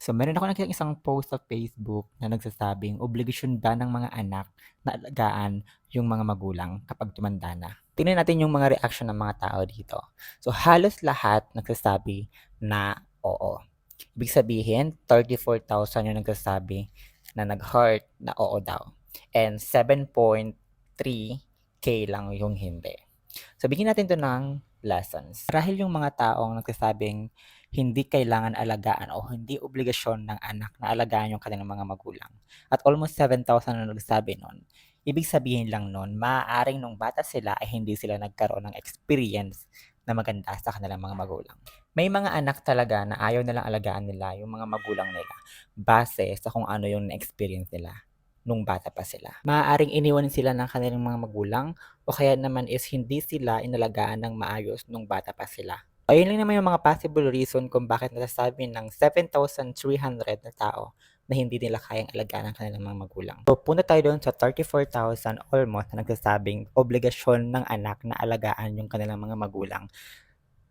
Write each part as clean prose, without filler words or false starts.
So, meron ako nakitang isang post sa Facebook na nagsasabing obligasyon ba ng mga anak na alagaan yung mga magulang kapag tumanda na. Tingnan natin yung mga reaction ng mga tao dito. So, halos lahat nagsasabi na oo. Ibig sabihin, 34,000 yung nagsasabi na nag-heart na oo daw. And 7.3K lang yung hindi. So, bigyan natin to ng lessons. Marahil yung mga taong nagsasabing hindi kailangan alagaan o hindi obligasyon ng anak na alagaan yung kanilang mga magulang. At almost 7,000 na nagsabi nun. Ibig sabihin lang nun, maaaring nung bata sila ay hindi sila nagkaroon ng experience na maganda sa kanilang mga magulang. May mga anak talaga na ayaw nilang alagaan nila yung mga magulang nila base sa kung ano yung na-experience nila nung bata pa sila. Maaaring iniwan sila ng kanilang mga magulang o kaya naman is hindi sila inalagaan ng maayos nung bata pa sila. Ayun lang naman yung mga possible reason kung bakit nasasabi ng 7,300 na tao na hindi nila kayang alagaan ang kanilang mga magulang. So, punta tayo doon sa 34,000 almost na nagsasabing obligasyon ng anak na alagaan yung kanilang mga magulang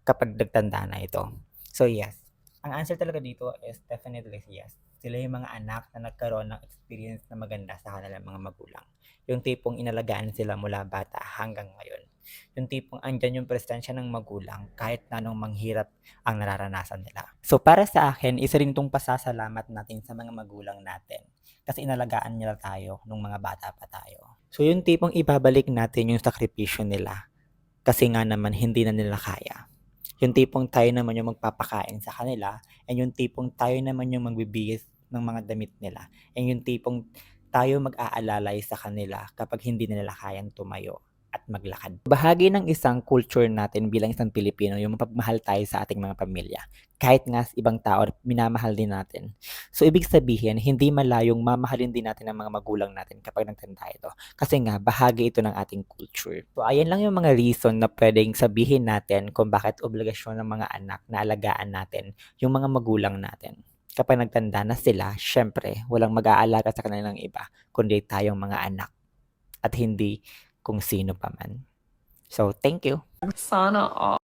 kapag nagtanda na ito. So, yes. Ang answer talaga dito is definitely yes. Sila yung mga anak na nagkaroon ng experience na maganda sa kanilang mga magulang. Yung tipong inalagaan sila mula bata hanggang ngayon. Yung tipong andyan yung presensya ng magulang kahit na anong manghirap ang nararanasan nila. So para sa akin, isa rin itong pasasalamat natin sa mga magulang natin. Kasi inalagaan nila tayo nung mga bata pa tayo. So yung tipong ibabalik natin yung sakripisyo nila. Kasi nga naman hindi na nila kaya. Yung tipong tayo naman yung magpapakain sa kanila and yung tipong tayo naman yung magbibihis ng mga damit nila and yung tipong tayo mag-aalalay sa kanila kapag hindi na nila kayang tumayo at maglakad. Bahagi ng isang culture natin bilang isang Pilipino yung mapagmahal tayo sa ating mga pamilya. Kahit nga sa ibang tao, minamahal din natin. So, ibig sabihin, hindi malayong mamahalin din natin ang mga magulang natin kapag nagtanda ito. Kasi nga, bahagi ito ng ating culture. So, ayan lang yung mga reason na pwedeng sabihin natin kung bakit obligasyon ng mga anak na alagaan natin yung mga magulang natin. Kapag nagtanda na sila, syempre, walang mag-aalaga sa kanilang iba, kundi tayong mga anak at hindi kung sino pa man. So, thank you. Sana all.